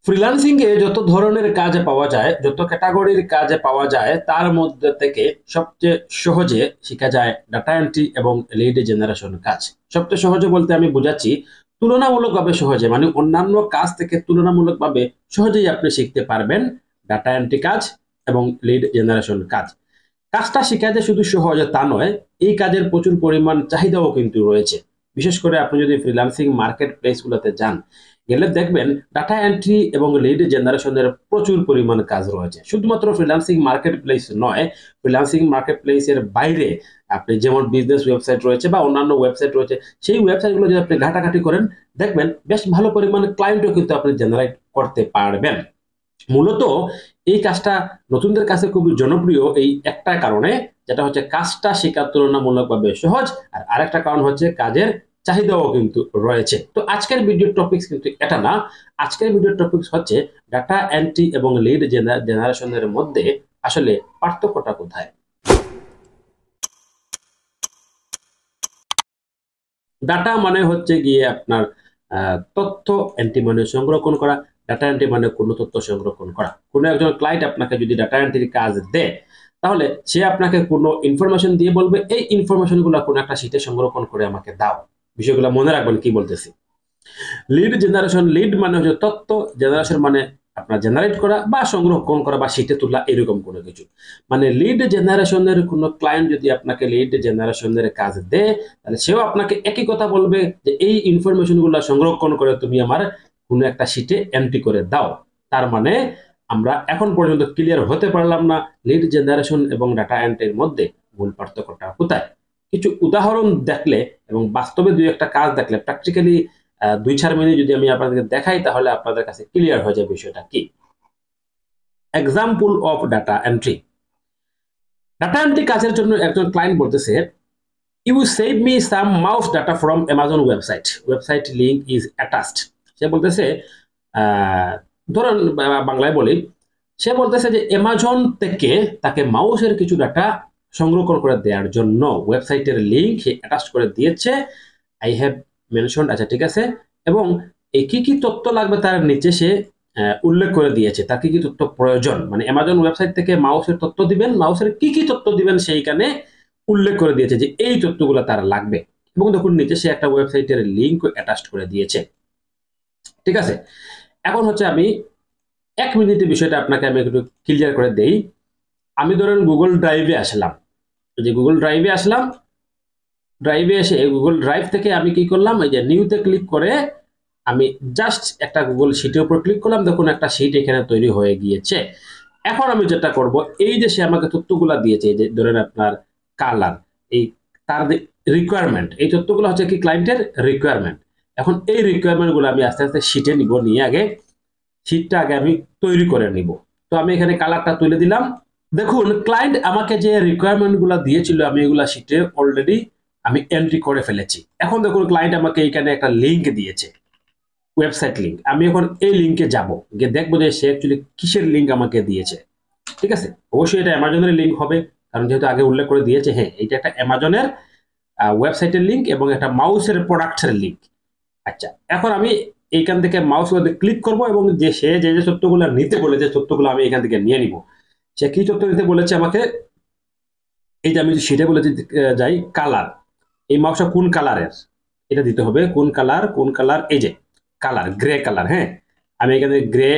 Freelancing এ যত ধরনের কাজ পাওয়া যায়, যত ক্যাটাগরির কাজ পাওয়া যায়, তার মধ্যে থেকে সবচেয়ে সহজে শেখা যায় ডাটা এন্ট্রি এবং লিড জেনারেশন কাজ। সবচেয়ে সহজে বলতে আমি বুঝাচ্ছি তুলনামূলকভাবে সহজে, মানে অন্যান্য কাজ থেকে তুলনামূলকভাবে সহজেই আপনি শিখতে পারবেন ডাটা এন্ট্রি কাজ এবং লিড জেনারেশন কাজ। কাজটা শেখাতে শুধু সহজে তা নয়, এই কাজের প্রচুর পরিমাণ চাহিদাও কিন্তু রয়েছে। বিশেষ করে আপনি যদি ফ্রিল্যান্সিং মার্কেট প্লেস গুলোতে যান, গেলে দেখবেন ডাটা এন্ট্রি এবং লিড জেনারেশনের প্রচুর পরিমাণ কাজ রয়েছে। শুধুমাত্র ফ্রিল্যান্সিং মার্কেট প্লেস নয়, ফ্রিল্যান্সিং মার্কেট প্লেসের বাইরে আপনি যেমন বিজনেস ওয়েবসাইট রয়েছে বা অন্যান্য ওয়েবসাইট রয়েছে, সেই ওয়েবসাইটগুলো যদি আপনি ঘাটাঘাটি করেন, দেখবেন বেশ ভালো পরিমাণ ক্লায়েন্টও কিন্তু আপনি জেনারেট করতে পারবেন। মূলত এই কাজটা নতুনদের কাছে খুবই জনপ্রিয় এই একটা কারণে, যেটা হচ্ছে কাজটা শেখা তুলনামূলকভাবে সহজ, আর আরেকটা কারণ হচ্ছে কাজের চাহিদাও কিন্তু রয়েছে। তো আজকের ভিডিওর টপিকস কিন্তু এটা না। আজকের ভিডিওর টপিকস হচ্ছে ডাটা এন্ট্রি এবং লিড জেনারেশনের মধ্যে আসলে পার্থক্যটা কোথায়। ডাটা মানে হচ্ছে গিয়ে আপনার তথ্য, এন্ট্রি মানে সংরক্ষণ করা, ডাটা এন্ট্রি মানে কোনো তথ্য সংরক্ষণ করা। কোনো একজন ক্লায়েন্ট আপনাকে যদি ডাটা এন্ট্রির কাজ দেয়, তাহলে সে আপনাকে কোনো ইনফরমেশন দিয়ে বলবে এই ইনফরমেশন গুলো কোনো একটা শীটে সংরক্ষণ করে আমাকে দাও। বিষয়গুলো মনে রাখবেন কি বলতেছি। লিড জেনারেশন, লিড মানে হচ্ছে তথ্য, জেনারেশন মানে আপনার জেনারেট করা বা সংরক্ষণ করা বা শীটে তোলা, এরকম কোনো কিছু। মানে লিড জেনারেশনের কোনো ক্লায়েন্ট যদি আপনাকে লিড জেনারেশনের কাজ দেয়, তাহলে সেও আপনাকে একই কথা বলবে যে এই ইনফরমেশন গুলো সংরক্ষণ করে তুমি আমার কোনো একটা শীটে এন্ট্রি করে দাও। তার মানে আমরা এখন পর্যন্ত ক্লিয়ার হতে পারলাম না লিড জেনারেশন এবং ডাটা এন্ট্রির মধ্যে মূল পার্থক্যটা কোথায়। কিছু উদাহরণ দেখলে এবং বাস্তবে দুই একটা কাজ দেখলে, প্র্যাকটিক্যালি 2-4 মিনিট যদি আমি আপনাদেরকে দেখাই, তাহলে আপনাদের কাছে ক্লিয়ার হয়ে যাবে বিষয়টা কি। Example of data entry. Data entry কাজের জন্য একজন ক্লায়েন্ট বলতেছে, you save me some mouse data from Amazon website, website link is attached. সে বলতেছে, ধরুন বাংলায় বলি, সে বলতেছে যে অ্যামাজন থেকে তাকে মাউসের কিছু ডাটা সংরক্ষণ করে দেওয়ার জন্য ওয়েবসাইটের লিঙ্ক সে অ্যাটাচ করে দিয়েছে। আই হ্যাভ মেনশন, আচ্ছা ঠিক আছে, এবং এই কি কি তথ্য লাগবে তার নিচে সে উল্লেখ করে দিয়েছে তার কি কি তথ্য প্রয়োজন। মানে অ্যামাজন ওয়েবসাইট থেকে মাউসের তথ্য দিবেন, মাউসের কি কি তথ্য দিবেন সেইখানে উল্লেখ করে দিয়েছে যে এই তথ্যগুলো তার লাগবে, এবং দেখুন নিচে সে একটা ওয়েবসাইটের লিঙ্ক অ্যাটাচ করে দিয়েছে। ঠিক আছে, এখন হচ্ছে আমি 1 মিনিটের বিষয়টা আপনাকে আমি একটু ক্লিয়ার করে দেই। আমি ধরেন গুগল ড্রাইভে আসলাম, যে গুগল ড্রাইভে আসলাম, ড্রাইভে এসে গুগল ড্রাইভ থেকে আমি কি করলাম, এই যে নিউতে ক্লিক করে আমি জাস্ট একটা গুগল শিটের উপর ক্লিক করলাম, দেখুন একটা শিট এখানে তৈরি হয়ে গিয়েছে। এখন আমি যেটা করব, এই যে সে আমাকে তথ্যগুলা দিয়েছে, এই যে ধরেন আপনার কালার, এই তার রিকোয়ারমেন্ট, এই তথ্যগুলো হচ্ছে কি ক্লায়েন্টের রিকোয়ারমেন্ট। এখন এই রিকোয়ারমেন্ট গুলো আমি আস্তে আস্তে শিটে নিব, নিয়ে আগে শিটটা আগে আমি তৈরি করে নিব। তো আমি এখানে কালারটা তুলে দিলাম। দেখুন ক্লায়েন্ট আমাকে যে রিকোয়ারমেন্ট গুলা দিয়েছিল, আমি এগুলা শিটে অলরেডি আমি এন্ট্রি করে ফেলেছি। এখন দেখুন ক্লায়েন্ট আমাকে এখানে একটা লিঙ্ক দিয়েছে, ওয়েবসাইট লিঙ্ক। আমি এখন এই লিঙ্কে যাব, গিয়ে দেখবো যে সে অ্যাকচুয়ালি কিসের লিঙ্ক আমাকে দিয়েছে। ঠিক আছে, অবশ্যই এটা অ্যামাজনের লিঙ্ক হবে, কারণ যেহেতু আগে উল্লেখ করে দিয়েছে, হ্যাঁ এটা একটা অ্যামাজনের ওয়েবসাইটের লিঙ্ক এবং একটা মাউসের প্রোডাক্টের লিঙ্ক। আচ্ছা, এখন আমি এইখান থেকে মাউস ক্লিক করব এবং যে সে যে যে তথ্যগুলো নিতে বলেছে তথ্যগুলো আমি এখান থেকে নিয়ে নিব। সে কি তথ্য নিতে বলেছে আমাকে, এই যে আমি সেটা বলেছি, যাই কালার, এই মাউসটা কোন কালারের এটা দিতে হবে, কোন কালার কোন কালার, এই যে কালার গ্রে কালার। হ্যাঁ, আমি এখানে গ্রে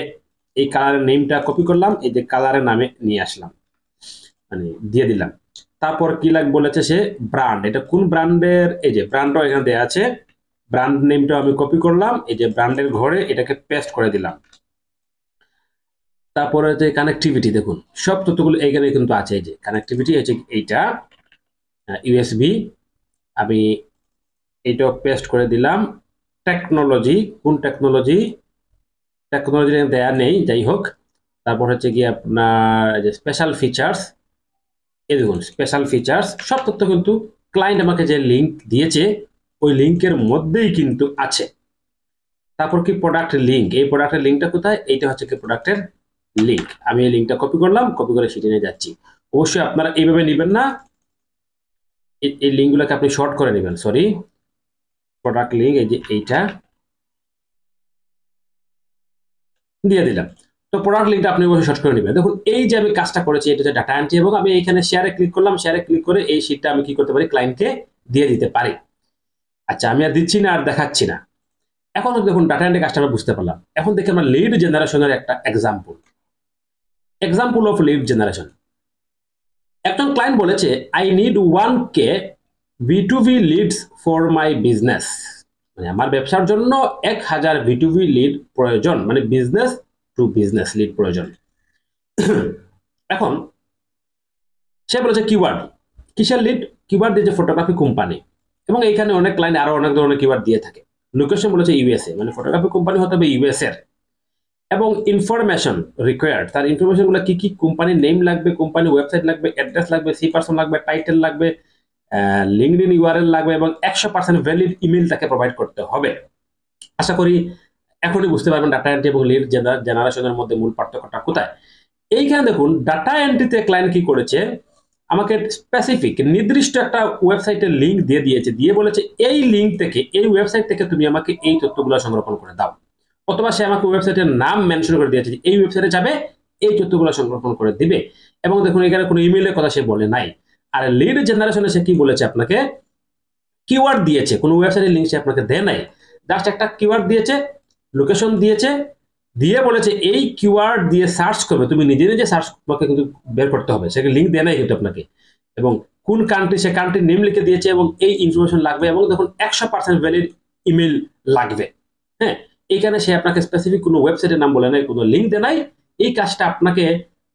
এই কালারের নেমটা কপি করলাম, এই যে কালারের নামে নিয়ে আসলাম, মানে দিয়ে দিলাম। তারপর কি লাগ বলেছে সে ব্র্যান্ড, এটা কোন ব্র্যান্ডের, এই যে ব্র্যান্ডটাও এখানে দেওয়া আছে, ব্র্যান্ড নেমটা আমি কপি করলাম, এই যে ব্র্যান্ডের ঘরে এটাকে পেস্ট করে দিলাম। তারপরে যে কানেক্টিভিটি, দেখুন সব তথ্যগুলো এখানে কিন্তু আছে, এই যে কানেক্টিভিটি হচ্ছে এইটা ইউএসবি, আমি এইটাও পেস্ট করে দিলাম। টেকনোলজি, কোন টেকনোলজি, টেকনোলজি দেয়া নেই, যাই হোক। তারপর হচ্ছে কি আপনার যে স্পেশাল ফিচার্স, এই দেখুন স্পেশাল ফিচার্স, সব তথ্য কিন্তু ক্লায়েন্ট আমাকে যে লিঙ্ক দিয়েছে ওই লিঙ্কের মধ্যেই কিন্তু আছে। তারপর কি প্রোডাক্ট লিঙ্ক, এই প্রোডাক্টের লিঙ্কটা কোথায়, এইটা হচ্ছে কি প্রোডাক্টের লিঙ্ক। আমি এই লিঙ্কটা কপি করলাম, কপি করে সেটা নিয়ে যাচ্ছি। অবশ্যই আপনারা এইভাবে নেবেন না, এই লিঙ্কগুলোকে আপনি শর্ট করে নেবেন। সরি, প্রোডাক্ট লিঙ্ক, এই যে এইটা, দিয়ে দিলাম। তো প্রোডাক্ট লিঙ্কটা আপনি বসে শর্ট করে নেবেন। দেখুন এই যে আমি কাজটা করেছি এটা হচ্ছে ডাটা এন্ট্রি, এবং আমি এখানে শেয়ারে ক্লিক করলাম। শেয়ারে ক্লিক করে এই শীটটা আমি কি করতে পারি, ক্লায়েন্টকে দিয়ে দিতে পারি। আচ্ছা, আমি আর দিচ্ছি না, আর দেখাচ্ছি না। এখন দেখুন ডাটা এন্ট্রি কাজটা আমরা বুঝতে পারলাম। এখন দেখি আমরা লিড জেনারেশনের একটা এক্সাম্পল অফ লিড জেনারেশন। একজন ক্লায়েন্ট বলেছে I need 1K B2B leads for my business, মানে আমার ব্যবসার জন্য 1000 B2B লিড প্রয়োজন, মানে বিজনেস টু বিজনেস লিড প্রয়োজন। এখন সে বলেছে কিওয়ার্ড, কিসের লিড? কিওয়ার্ড দিয়েছে ফটোগ্রাফি কোম্পানি, এবং এইখানে অনেক ক্লায়েন্ট আরো অনেক ধরনের কিওয়ার্ড দিয়ে থাকে। লোকেশন বলেছে ইউএসএ, মানে ফটোগ্রাফি কোম্পানি হতে হবে ইউএস এর। এবং ইনফরমেশন রিকোয়ার্ড, তার ইনফরমেশন গুলো কি কি, কোম্পানির নেম লাগবে, কোম্পানি ওয়েবসাইট লাগবে, অ্যাড্রেস লাগবে, সি পারসন লাগবে, টাইটেল লাগবে, লিঙ্কডইন ইউআরএল লাগবে, এবং 100% ভ্যালিড ইমেল তাকে প্রোভাইড করতে হবে। আশা করি এখনই বুঝতে পারবেন ডাটা এন্ট্রি এবং লিড জেনারেশনের মধ্যে মূল পার্থক্যটা কোথায়। এইখানে দেখুন ডাটা এন্ট্রিতে ক্লায়েন্ট কি করেছে, আমাকে স্পেসিফিক নির্দিষ্ট একটা ওয়েবসাইটের লিঙ্ক দিয়ে দিয়েছে, দিয়ে বলেছে এই লিঙ্ক থেকে, এই ওয়েবসাইট থেকে তুমি আমাকে এই তথ্যগুলো সংরক্ষণ করে দাও। অথবা সে আমাকে ওয়েবসাইটের নাম মেনশন করে দিয়েছে, এই ওয়েবসাইটে যাবে, এই তথ্যগুলো সংরক্ষণ করে দিবে। এবং দেখুন এখানে কোনো ইমেইলের কথা সে বলে নাই। আর লিড জেনারেশনে সে কি বলেছে, আপনাকে কিওয়ার্ড দিয়েছে, কোনো ওয়েবসাইটের লিঙ্ক সে আপনাকে দেয় নাই, জাস্ট একটা কিওয়ার্ড দিয়েছে, লোকেশন দিয়েছে, দিয়ে বলেছে এই কিওয়ার্ড দিয়ে সার্চ করবে, তুমি নিজে নিজে সার্চ তোমাকে কিন্তু বের করতে হবে, সেটা লিঙ্ক দেয় নাই কিন্তু আপনাকে। এবং কোন কান্ট্রি, সে কান্ট্রির নেম লিখে দিয়েছে, এবং এই ইনফরমেশন লাগবে, এবং দেখুন 100% ভ্যালিড ইমেল লাগবে। হ্যাঁ, এইখানে সে আপনাকে স্পেসিফিক কোনো ওয়েবসাইটের নাম বলে নাই, কোনো লিঙ্ক দেয় নাই। এই কাজটা আপনাকে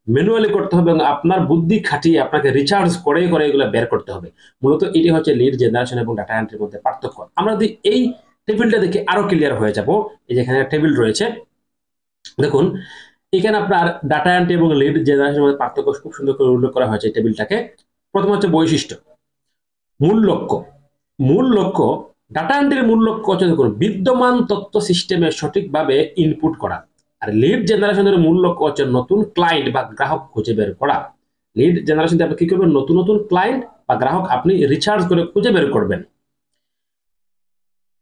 ম্যানুয়ালি করতে হবে, এবং আপনার বুদ্ধি খাটিয়ে আপনাকে রিচার্জ করে করে এগুলো বের করতে হবে। মূলত এটি হচ্ছে লিড জেনারেশন এবং ডাটা এন্ট্রির মধ্যে পার্থক্য। আমরা যদি এই টেবিলটা দেখে আরো ক্লিয়ার হয়ে যাব, এই যেখানে টেবিল রয়েছে, দেখুন এখানে আপনার ডাটা এন্ট্রি এবং লিড জেনারেশনের মধ্যে পার্থক্য খুব সুন্দর করে উল্লেখ করা হয়েছে টেবিলটাকে। প্রথম হচ্ছে বৈশিষ্ট্য, মূল লক্ষ্য ডাটা এন্ট্রির মূল লক্ষ্য হচ্ছে দেখুন বিদ্যমান তথ্য সিস্টেমে সঠিকভাবে ইনপুট করা। আর লিড জেনারেশনের মূল লক্ষ্য হচ্ছে নতুন ক্লায়েন্ট বা গ্রাহক খুঁজে বের করা। লিড জেনারেশন আপনি কি করবেন, নতুন নতুন ক্লায়েন্ট বা গ্রাহক আপনি রিচার্জ করে খুঁজে বের করবেন।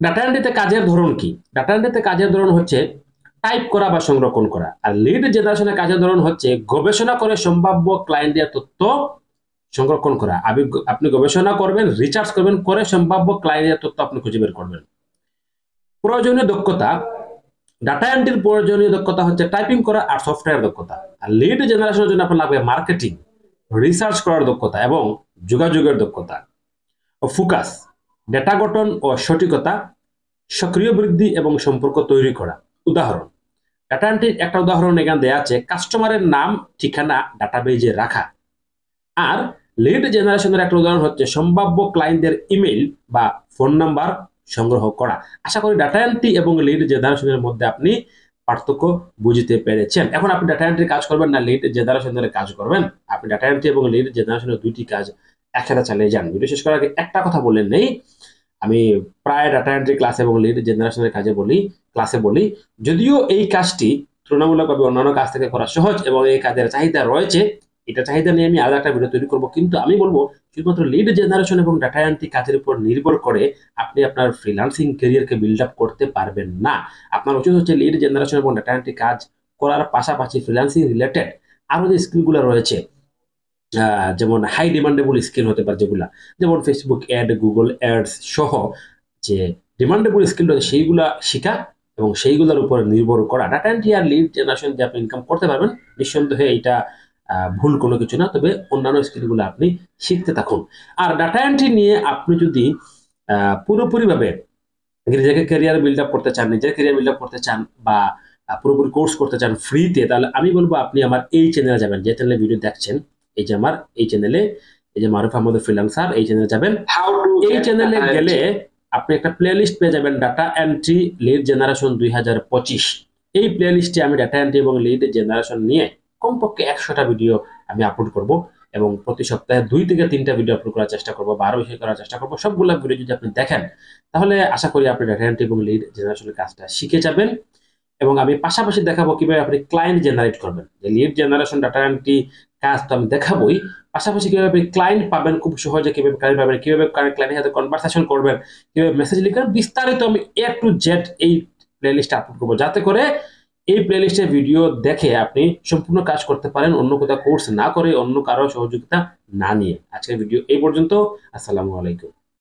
ডাটা এন্ট্রিতে কাজের ধরন কি? ডাটা এন্ট্রিতে কাজের ধরন হচ্ছে টাইপ করা বা সংরক্ষণ করা। আর লিড জেনারেশনের কাজের ধরন হচ্ছে গবেষণা করে সম্ভাব্য ক্লায়েন্টের তথ্য সংরক্ষণ করা। আপনি গবেষণা করবেন, রিসার্চ করবেন, করে সম্ভাব্য ক্লায়েন্টের তথ্য আপনি খুঁজে বের করবেন। প্রয়োজনীয় দক্ষতা, ডাটা এন্ট্রির প্রয়োজনীয় দক্ষতা হচ্ছে টাইপিং করা আর সফটওয়্যার দক্ষতা। আর লিড জেনারেশনের জন্য আপনার লাগবে মার্কেটিং, রিসার্চ করার দক্ষতা এবং যোগাযোগের দক্ষতা। ফোকাস, ডেটা গঠন ও সঠিকতা, সক্রিয় বৃদ্ধি এবং সম্পর্ক তৈরি করা। উদাহরণ, ডাটা এন্ট্রির একটা উদাহরণ এখানে দেওয়া আছে, কাস্টমারের নাম ঠিকানা ডাটাবেজে রাখা। আর লিড জেনারেশনের একটা উদাহরণ হচ্ছে সম্ভাব্য ক্লায়েন্টদের ইমেল বা ফোন নাম্বার সংগ্রহ করা। আশা করি ডাটা এন্ট্রি এবং লিড জেনারেশনের মধ্যে আপনি পার্থক্য বুঝতে পেরেছেন। এখন আপনি ডাটা এন্ট্রি কাজ করবেন না লিড জেনারেশনের কাজ করবেন? আপনি ডাটা এন্ট্রি এবং লিড জেনারেশনের দুইটি কাজ একসাথে চালিয়ে যান। ভিডিও শেষ করার আগে একটা কথা বললেন নেই, আমি প্রায় ডাটা এন্ট্রি ক্লাস এবং লিড জেনারেশনের ক্লাসে বলি, যদিও এই কাজটি তুলনামূলকভাবে অন্যান্য কাজ থেকে করা সহজ এবং এই কাজের চাহিদা রয়েছে, এটা চাহিদা নিয়ে আমি আলাদা একটা ভিডিও তৈরি করবো, কিন্তু আমি বলবো শুধুমাত্র লিড জেনারেশন এবং ডাটা এন্ট্রি কাজের উপর নির্ভর করে আপনি আপনার ফ্রিল্যান্সিং ক্যারিয়ারকে বিল্ড আপ করতে পারবেন না। আপনার উচিত হচ্ছে লিড জেনারেশন এবং ডাটা এন্ট্রি কাজ করার পাশাপাশি ফ্রিল্যান্সিং রিলেটেড আরো যে স্কিলগুলো রয়েছে, যেমন হাই ডিমান্ডেবল স্কিল হতে পারে, যেমন ফেসবুক অ্যাড, গুগল অ্যাডস সহ যে ডিমান্ডেবল স্কিল রয়েছে সেইগুলা শেখা এবং সেইগুলোর উপর নির্ভর করা। ডাটা এন্ট্রি আর লিড জেনারেশন যে আপনি ইনকাম করতে পারবেন, নিঃসন্দেহে এটা ভুল কোনো কিছু না, তবে অন্যান্য স্কিলগুলো আপনি শিখতে থাকুন। আর ডাটা এন্ট্রি নিয়ে আপনি যদি পুরোপুরিভাবে নিজেকে ক্যারিয়ার বিল্ড আপ করতে চান, নিজের ক্যারিয়ার বিল্ড আপ করতে চান, বা পুরোপুরি কোর্স করতে চান ফ্রিতে, তাহলে আমি বলবো আপনি আমার এই চ্যানেলে যাবেন, যে চ্যানেলে ভিডিও দেখছেন, এই যে আমার এই চ্যানেলে, এই যে মারুফ আহমদ ফ্রিল্যান্সার, এই চ্যানেলে যাবেন। এই চ্যানেলে গেলে আপনি একটা প্লেলিস্ট পেয়ে যাবেন, ডাটা এন্ট্রি লিড জেনারেশন 2025। এই প্লেলিস্টে আমি ডাটা এন্ট্রি এবং লিড জেনারেশন নিয়ে কমপক্ষে 100টা ভিডিও আমি আপলোড করব, এবং প্রতি সপ্তাহে 2 থেকে 3টা ভিডিও আপলোড করার চেষ্টা করবো, বা আরো বেশি করার চেষ্টা করবো। সবগুলো ভিডিও যদি আপনি দেখেন, তাহলে আশা করি আপনি ডাটা এন্ট্রি এবং লিড জেনারেশনের কাজটা শিখে যাবেন। এবং আমি পাশাপাশি দেখাবো কিভাবে আপনি ক্লায়েন্ট জেনারেট করবেন। যে লিড জেনারেশন ডাটা এন্ট্রি কাজ তো আমি দেখাবোই, পাশাপাশি কিভাবে আপনি ক্লায়েন্ট পাবেন খুব সহজে, কিভাবে ক্লায়েন্ট পাবেন, কিভাবে ক্লায়েন্টের সাথে কনভারসেশন করবেন, কিভাবে মেসেজ লিখবেন, বিস্তারিত আমি A to Z এই প্লেলিস্টে আপলোড করবো, যাতে করে এই প্লেলিস্টের ভিডিও দেখে আপনি সম্পূর্ণ কাজ করতে পারেন, অন্য কোথাও কোর্স না করে, অন্য কারো সহযোগিতা না নিয়ে। আজকের ভিডিও এই পর্যন্ত। আসসালামু আলাইকুম।